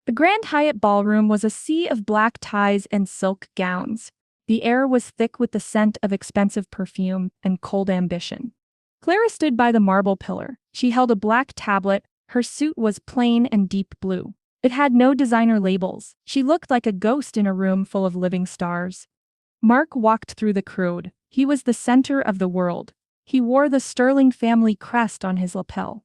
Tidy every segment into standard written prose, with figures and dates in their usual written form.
The Grand Hyatt ballroom was a sea of black ties and silk gowns. The air was thick with the scent of expensive perfume and cold ambition. Clara stood by the marble pillar. She held a black tablet. Her suit was plain and deep blue. It had no designer labels. She looked like a ghost in a room full of living stars. Mark walked through the crowd. He was the center of the world. He wore the Sterling family crest on his lapel.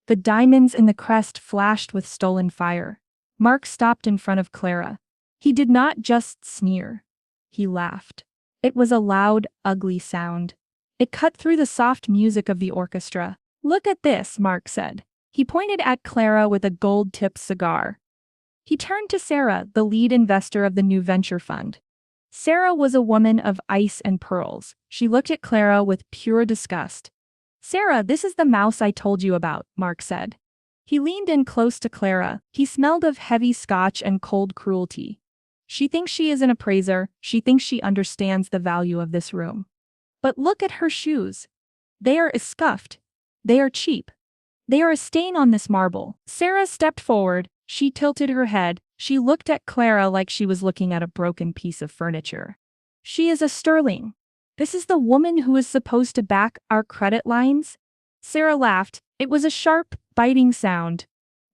The diamonds in the crest flashed with stolen fire. Mark stopped in front of Clara. He did not just sneer. He laughed. It was a loud, ugly sound. It cut through the soft music of the orchestra. "Look at this," Mark said. He pointed at Clara with a gold-tipped cigar. He turned to Sarah, the lead investor of the new venture fund. Sarah was a woman of ice and pearls. She looked at Clara with pure disgust. "Sarah, this is the mouse I told you about," Mark said. He leaned in close to Clara. He smelled of heavy scotch and cold cruelty. "She thinks she is an appraiser. She thinks she understands the value of this room. But look at her shoes. They are scuffed. They are cheap. They are a stain on this marble." Sarah stepped forward. She tilted her head. She looked at Clara like she was looking at a broken piece of furniture. "She is a Sterling. This is the woman who is supposed to back our credit lines?" Sarah laughed. It was a sharp, biting sound.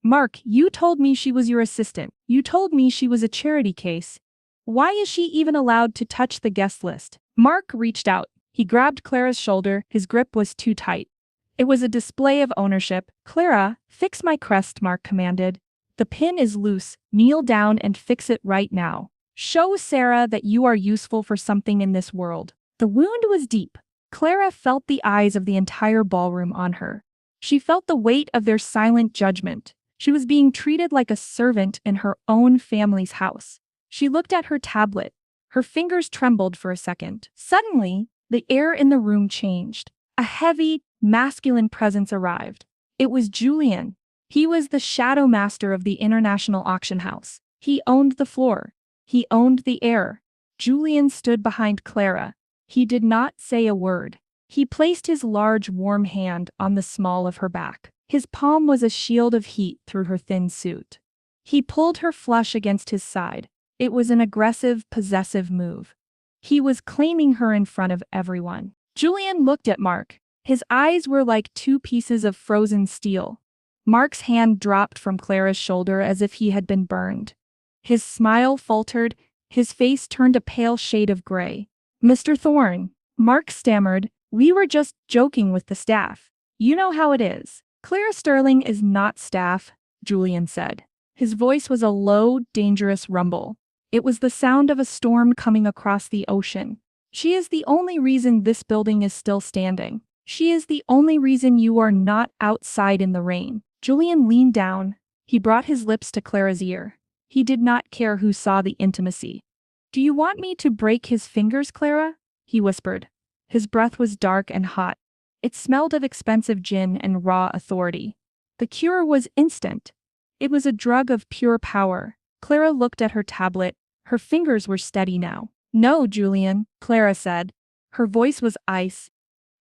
"Mark, you told me she was your assistant. You told me she was a charity case. Why is she even allowed to touch the guest list?" Mark reached out. He grabbed Clara's shoulder. His grip was too tight. It was a display of ownership. "Clara, fix my crest," Mark commanded. "The pin is loose. Kneel down and fix it right now. Show Sarah that you are useful for something in this world." The wound was deep. Clara felt the eyes of the entire ballroom on her. She felt the weight of their silent judgment. She was being treated like a servant in her own family's house. She looked at her tablet. Her fingers trembled for a second. Suddenly, the air in the room changed. A heavy, masculine presence arrived. It was Julian. He was the shadow master of the International Auction House. He owned the floor. He owned the air. Julian stood behind Clara. He did not say a word. He placed his large, warm hand on the small of her back. His palm was a shield of heat through her thin suit. He pulled her flush against his side. It was an aggressive, possessive move. He was claiming her in front of everyone. Julian looked at Mark. His eyes were like two pieces of frozen steel. Mark's hand dropped from Clara's shoulder as if he had been burned. His smile faltered. His face turned a pale shade of gray. "Mr. Thorne," Mark stammered, "we were just joking with the staff. You know how it is." "Clara Sterling is not staff," Julian said. His voice was a low, dangerous rumble. It was the sound of a storm coming across the ocean. "She is the only reason this building is still standing. She is the only reason you are not outside in the rain." Julian leaned down. He brought his lips to Clara's ear. He did not care who saw the intimacy. "Do you want me to break his fingers, Clara?" he whispered. His breath was dark and hot. It smelled of expensive gin and raw authority. The cure was instant. It was a drug of pure power. Clara looked at her tablet. Her fingers were steady now. "No, Julian," Clara said. Her voice was ice.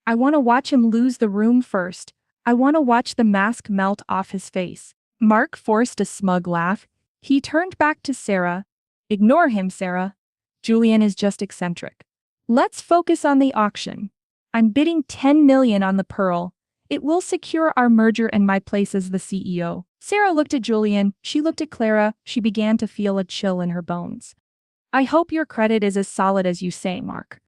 "I want to watch him lose the room first. I want to watch the mask melt off his face." Mark forced a smug laugh. He turned back to Sarah. "Ignore him, Sarah. Julian is just eccentric. Let's focus on the auction. I'm bidding 10 million on the pearl. It will secure our merger and my place as the CEO." Sarah looked at Julian. She looked at Clara. She began to feel a chill in her bones. "I hope your credit is as solid as you say, Mark.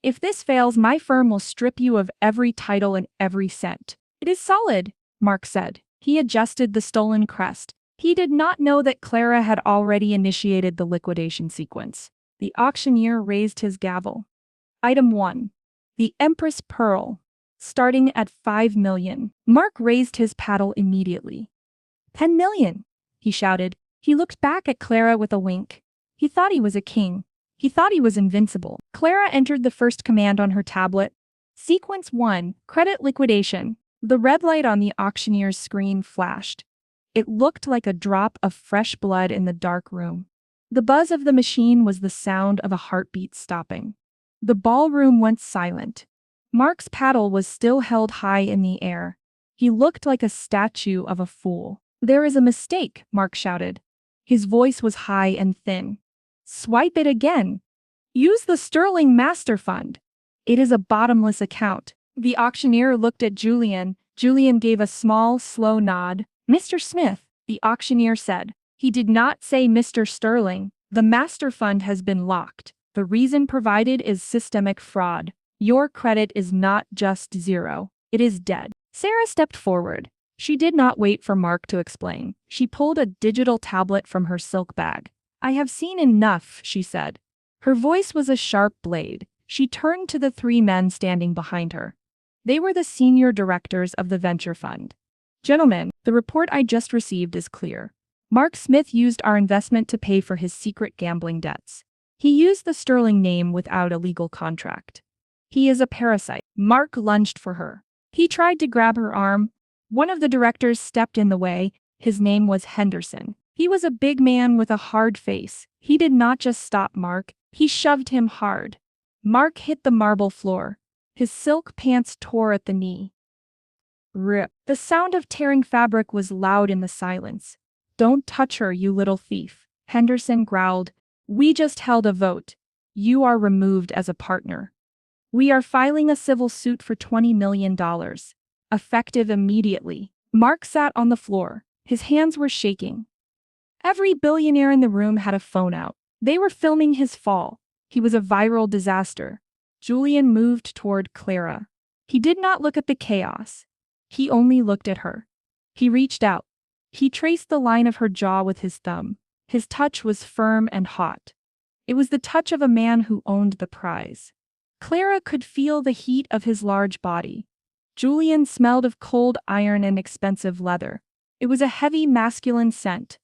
If this fails, my firm will strip you of every title and every cent." "It is solid," Mark said. He adjusted the stolen crest. He did not know that Clara had already initiated the liquidation sequence. The auctioneer raised his gavel. Item 1. The Empress Pearl. Starting at 5 million. Mark raised his paddle immediately. 10 million, he shouted. He looked back at Clara with a wink. He thought he was a king. He thought he was invincible. Clara entered the first command on her tablet. Sequence 1, Credit Liquidation. The red light on the auctioneer's screen flashed. It looked like a drop of fresh blood in the dark room. The buzz of the machine was the sound of a heartbeat stopping. The ballroom went silent. Mark's paddle was still held high in the air. He looked like a statue of a fool. "There is a mistake," Mark shouted. His voice was high and thin. Swipe it again. Use the Sterling Master Fund. It is a bottomless account. The auctioneer looked at Julian. Julian gave a small, slow nod. Mr. Smith, the auctioneer said. He did not say Mr. Sterling. The master fund has been locked. The reason provided is systemic fraud. Your credit is not just zero. It is dead. Sarah stepped forward. She did not wait for Mark to explain. She pulled a digital tablet from her silk bag. I have seen enough, she said. Her voice was a sharp blade. She turned to the three men standing behind her. They were the senior directors of the venture fund. Gentlemen, the report I just received is clear. Mark Smith used our investment to pay for his secret gambling debts. He used the Sterling name without a legal contract. He is a parasite. Mark lunged for her. He tried to grab her arm. One of the directors stepped in the way. His name was Henderson. He was a big man with a hard face. He did not just stop Mark, he shoved him hard. Mark hit the marble floor. His silk pants tore at the knee. Rip. The sound of tearing fabric was loud in the silence. Don't touch her, you little thief, Henderson growled. We just held a vote. You are removed as a partner. We are filing a civil suit for $20 million. Effective immediately. Mark sat on the floor. His hands were shaking. Every billionaire in the room had a phone out. They were filming his fall. He was a viral disaster. Julian moved toward Clara. He did not look at the chaos. He only looked at her. He reached out. He traced the line of her jaw with his thumb. His touch was firm and hot. It was the touch of a man who owned the prize. Clara could feel the heat of his large body. Julian smelled of cold iron and expensive leather. It was a heavy masculine scent.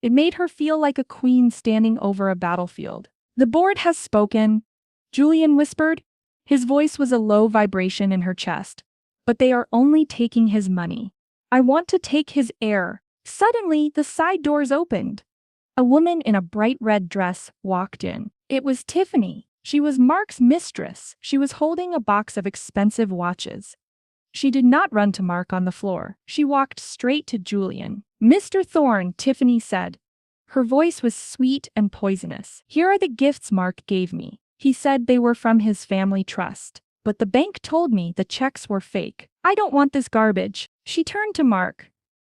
It made her feel like a queen standing over a battlefield. The board has spoken, Julian whispered. His voice was a low vibration in her chest. But they are only taking his money. I want to take his heir. Suddenly, the side doors opened. A woman in a bright red dress walked in. It was Tiffany. She was Mark's mistress. She was holding a box of expensive watches. She did not run to Mark on the floor. She walked straight to Julian. Mr. Thorne, Tiffany said. Her voice was sweet and poisonous. Here are the gifts Mark gave me. He said they were from his family trust. But the bank told me the checks were fake. I don't want this garbage. She turned to Mark.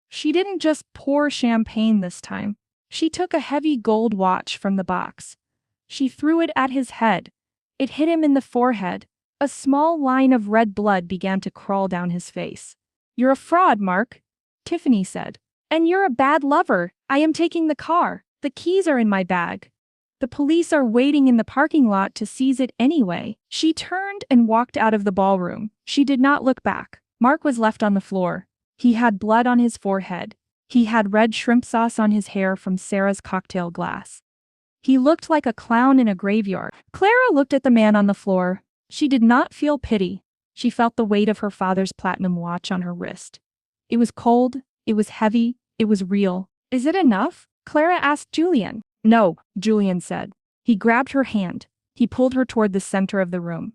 She didn't just pour champagne this time. She took a heavy gold watch from the box. She threw it at his head. It hit him in the forehead. A small line of red blood began to crawl down his face. You're a fraud, Mark, Tiffany said. And you're a bad lover. I am taking the car. The keys are in my bag. The police are waiting in the parking lot to seize it anyway. She turned and walked out of the ballroom. She did not look back. Mark was left on the floor. He had blood on his forehead. He had red shrimp sauce on his hair from Sarah's cocktail glass. He looked like a clown in a graveyard. Clara looked at the man on the floor. She did not feel pity. She felt the weight of her father's platinum watch on her wrist. It was cold. It was heavy. It was real. Is it enough? Clara asked Julian. No, Julian said. He grabbed her hand. He pulled her toward the center of the room.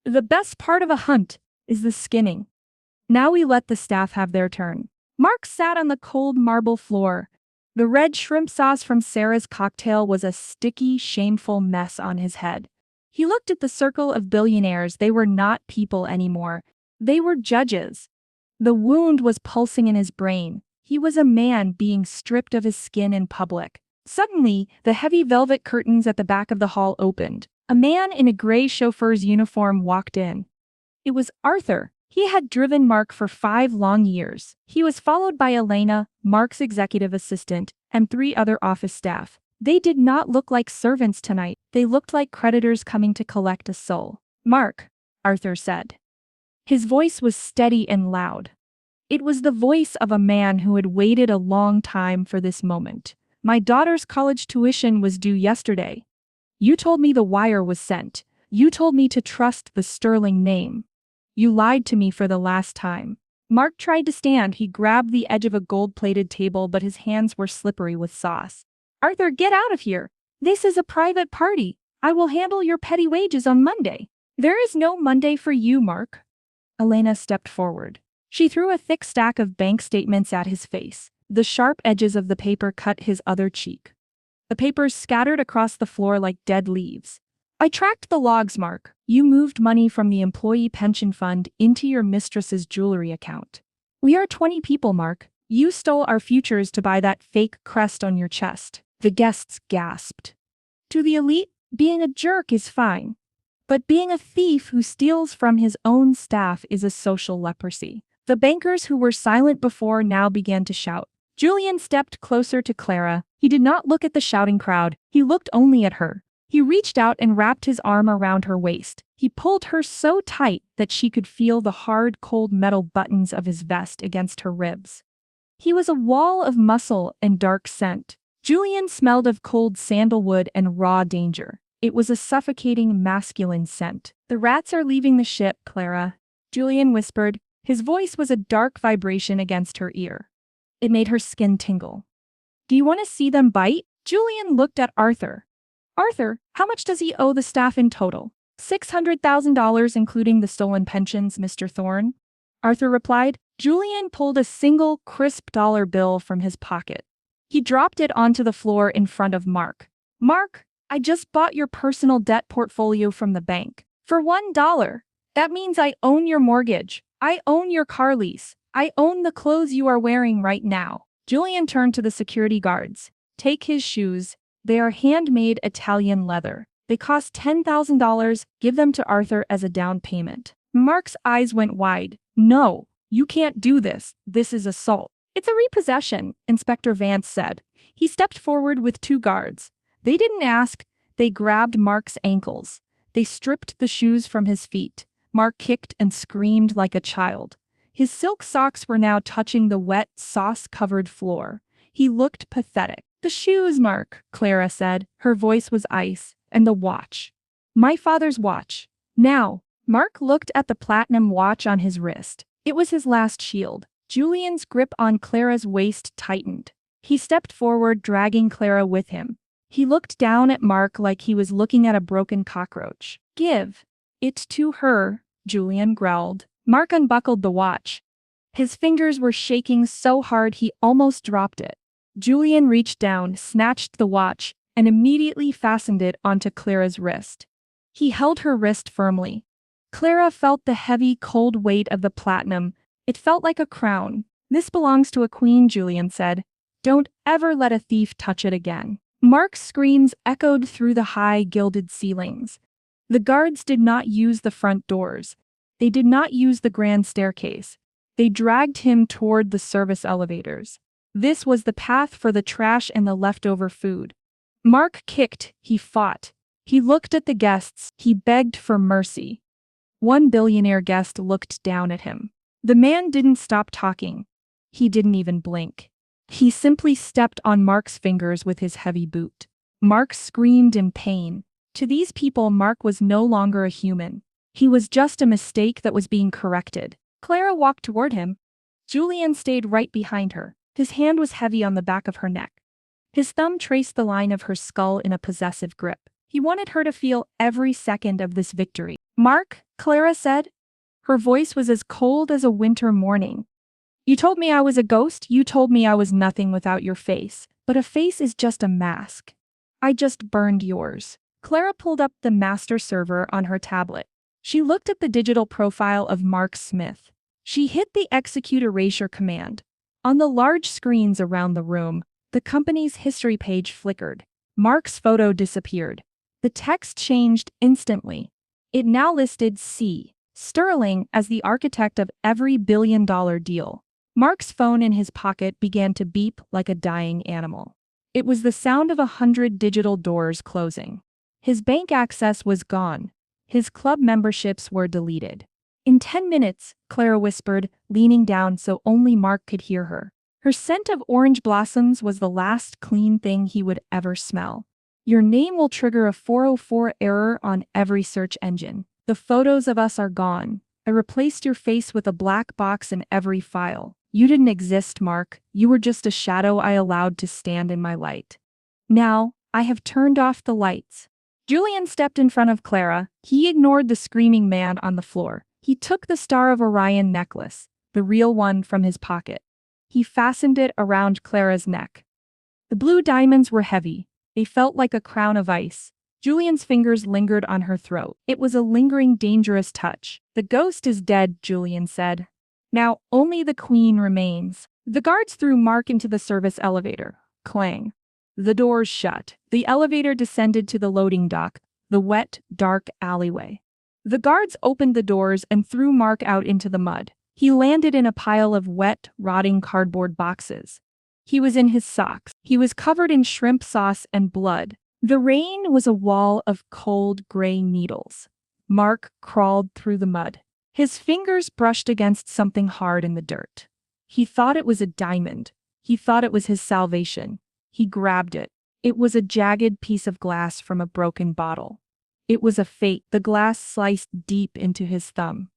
The best part of a hunt is the skinning. Now we let the staff have their turn. Mark sat on the cold marble floor. The red shrimp sauce from Sarah's cocktail was a sticky, shameful mess on his head. He looked at the circle of billionaires. They were not people anymore. They were judges. The wound was pulsing in his brain. He was a man being stripped of his skin in public. Suddenly, the heavy velvet curtains at the back of the hall opened. A man in a gray chauffeur's uniform walked in. It was Arthur. He had driven Mark for 5 long years. He was followed by Elena, Mark's executive assistant, and 3 other office staff. They did not look like servants tonight. They looked like creditors coming to collect a soul. Mark, Arthur said. His voice was steady and loud. It was the voice of a man who had waited a long time for this moment. My daughter's college tuition was due yesterday. You told me the wire was sent. You told me to trust the Sterling name. You lied to me for the last time. Mark tried to stand. He grabbed the edge of a gold-plated table, but his hands were slippery with sauce. Arthur, get out of here. This is a private party. I will handle your petty wages on Monday. There is no Monday for you, Mark. Elena stepped forward. She threw a thick stack of bank statements at his face. The sharp edges of the paper cut his other cheek. The papers scattered across the floor like dead leaves. I tracked the logs, Mark. You moved money from the employee pension fund into your mistress's jewelry account. We are 20 people, Mark. You stole our futures to buy that fake crest on your chest. The guests gasped. To the elite, being a jerk is fine. But being a thief who steals from his own staff is a social leprosy. The bankers who were silent before now began to shout. Julian stepped closer to Clara. He did not look at the shouting crowd. He looked only at her. He reached out and wrapped his arm around her waist. He pulled her so tight that she could feel the hard, cold metal buttons of his vest against her ribs. He was a wall of muscle and dark scent. Julian smelled of cold sandalwood and raw danger. It was a suffocating, masculine scent. The rats are leaving the ship, Clara, Julian whispered. His voice was a dark vibration against her ear. It made her skin tingle. Do you want to see them bite? Julian looked at Arthur. Arthur, how much does he owe the staff in total? $600,000 including the stolen pensions, Mr. Thorne. Arthur replied. Julian pulled a single, crisp dollar bill from his pocket. He dropped it onto the floor in front of Mark. Mark, I just bought your personal debt portfolio from the bank. For $1. That means I own your mortgage. I own your car lease. I own the clothes you are wearing right now. Julian turned to the security guards. Take his shoes. They are handmade Italian leather. They cost $10,000. Give them to Arthur as a down payment. Mark's eyes went wide. No, you can't do this. This is assault. It's a repossession, Inspector Vance said. He stepped forward with two guards. They didn't ask. They grabbed Mark's ankles. They stripped the shoes from his feet. Mark kicked and screamed like a child. His silk socks were now touching the wet, sauce-covered floor. He looked pathetic. The shoes, Mark, Clara said. Her voice was ice. And the watch. My father's watch. Now. Mark looked at the platinum watch on his wrist. It was his last shield. Julian's grip on Clara's waist tightened. He stepped forward, dragging Clara with him. He looked down at Mark like he was looking at a broken cockroach. Give it to her, Julian growled. Mark unbuckled the watch. His fingers were shaking so hard he almost dropped it. Julian reached down, snatched the watch, and immediately fastened it onto Clara's wrist. He held her wrist firmly. Clara felt the heavy, cold weight of the platinum. It felt like a crown. This belongs to a queen, Julian said. Don't ever let a thief touch it again. Mark's screams echoed through the high, gilded ceilings. The guards did not use the front doors. They did not use the grand staircase. They dragged him toward the service elevators. This was the path for the trash and the leftover food. Mark kicked, he fought. He looked at the guests, he begged for mercy. One billionaire guest looked down at him. The man didn't stop talking. He didn't even blink. He simply stepped on Mark's fingers with his heavy boot. Mark screamed in pain. To these people, Mark was no longer a human. He was just a mistake that was being corrected. Clara walked toward him. Julian stayed right behind her. His hand was heavy on the back of her neck. His thumb traced the line of her skull in a possessive grip. He wanted her to feel every second of this victory. Mark, Clara said. Her voice was as cold as a winter morning. You told me I was a ghost. You told me I was nothing without your face. But a face is just a mask. I just burned yours. Clara pulled up the master server on her tablet. She looked at the digital profile of Mark Smith. She hit the execute erasure command. On the large screens around the room, the company's history page flickered. Mark's photo disappeared. The text changed instantly. It now listed C. Sterling as the architect of every billion-dollar deal. Mark's phone in his pocket began to beep like a dying animal. It was the sound of 100 digital doors closing. His bank access was gone. His club memberships were deleted. In 10 minutes, Clara whispered, leaning down so only Mark could hear her. Her scent of orange blossoms was the last clean thing he would ever smell. Your name will trigger a 404 error on every search engine. The photos of us are gone. I replaced your face with a black box in every file. You didn't exist, Mark. You were just a shadow I allowed to stand in my light. Now, I have turned off the lights. Julian stepped in front of Clara. He ignored the screaming man on the floor. He took the Star of Orion necklace, the real one, from his pocket. He fastened it around Clara's neck. The blue diamonds were heavy. They felt like a crown of ice. Julian's fingers lingered on her throat. It was a lingering, dangerous touch. "The ghost is dead," Julian said. "Now only the queen remains." The guards threw Mark into the service elevator. Clang. The doors shut. The elevator descended to the loading dock, the wet, dark alleyway. The guards opened the doors and threw Mark out into the mud. He landed in a pile of wet, rotting cardboard boxes. He was in his socks. He was covered in shrimp sauce and blood. The rain was a wall of cold gray needles. Mark crawled through the mud. His fingers brushed against something hard in the dirt. He thought it was a diamond. He thought it was his salvation. He grabbed it. It was a jagged piece of glass from a broken bottle. It was a fate. The glass sliced deep into his thumb.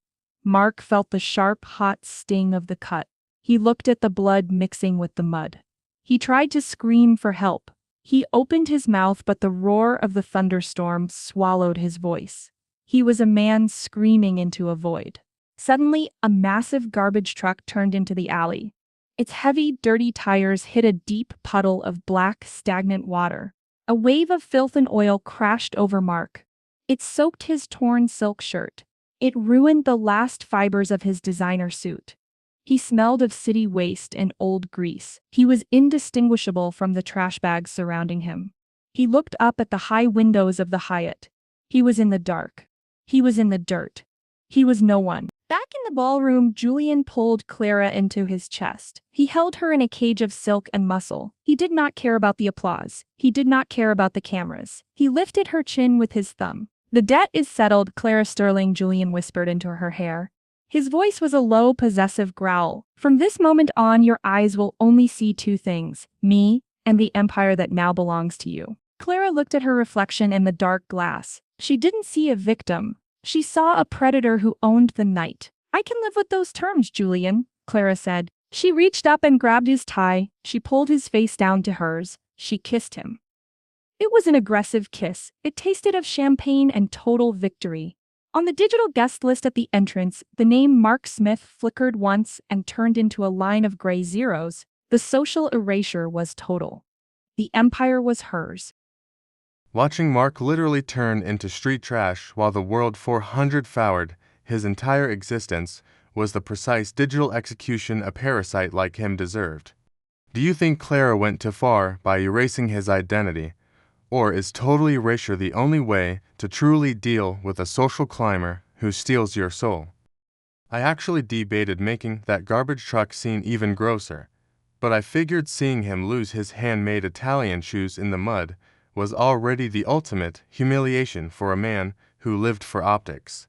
Mark felt the sharp, hot sting of the cut. He looked at the blood mixing with the mud. He tried to scream for help. He opened his mouth, but the roar of the thunderstorm swallowed his voice. He was a man screaming into a void. Suddenly, a massive garbage truck turned into the alley. Its heavy, dirty tires hit a deep puddle of black, stagnant water. A wave of filth and oil crashed over Mark. It soaked his torn silk shirt. It ruined the last fibers of his designer suit. He smelled of city waste and old grease. He was indistinguishable from the trash bags surrounding him. He looked up at the high windows of the Hyatt. He was in the dark. He was in the dirt. He was no one. Back in the ballroom, Julian pulled Clara into his chest. He held her in a cage of silk and muscle. He did not care about the applause. He did not care about the cameras. He lifted her chin with his thumb. "The debt is settled, Clara Sterling," Julian whispered into her hair. His voice was a low, possessive growl. "From this moment on, your eyes will only see two things: me and the empire that now belongs to you." Clara looked at her reflection in the dark glass. She didn't see a victim. She saw a predator who owned the night. "I can live with those terms, Julian," Clara said. She reached up and grabbed his tie. She pulled his face down to hers. She kissed him. It was an aggressive kiss. It tasted of champagne and total victory. On the digital guest list at the entrance, the name Mark Smith flickered once and turned into a line of gray zeros. The social erasure was total. The empire was hers. Watching Mark literally turn into street trash while the world 400 foured his entire existence was the precise digital execution a parasite like him deserved. Do you think Clara went too far by erasing his identity? Or is total erasure the only way to truly deal with a social climber who steals your soul? I actually debated making that garbage truck scene even grosser, but I figured seeing him lose his handmade Italian shoes in the mud was already the ultimate humiliation for a man who lived for optics.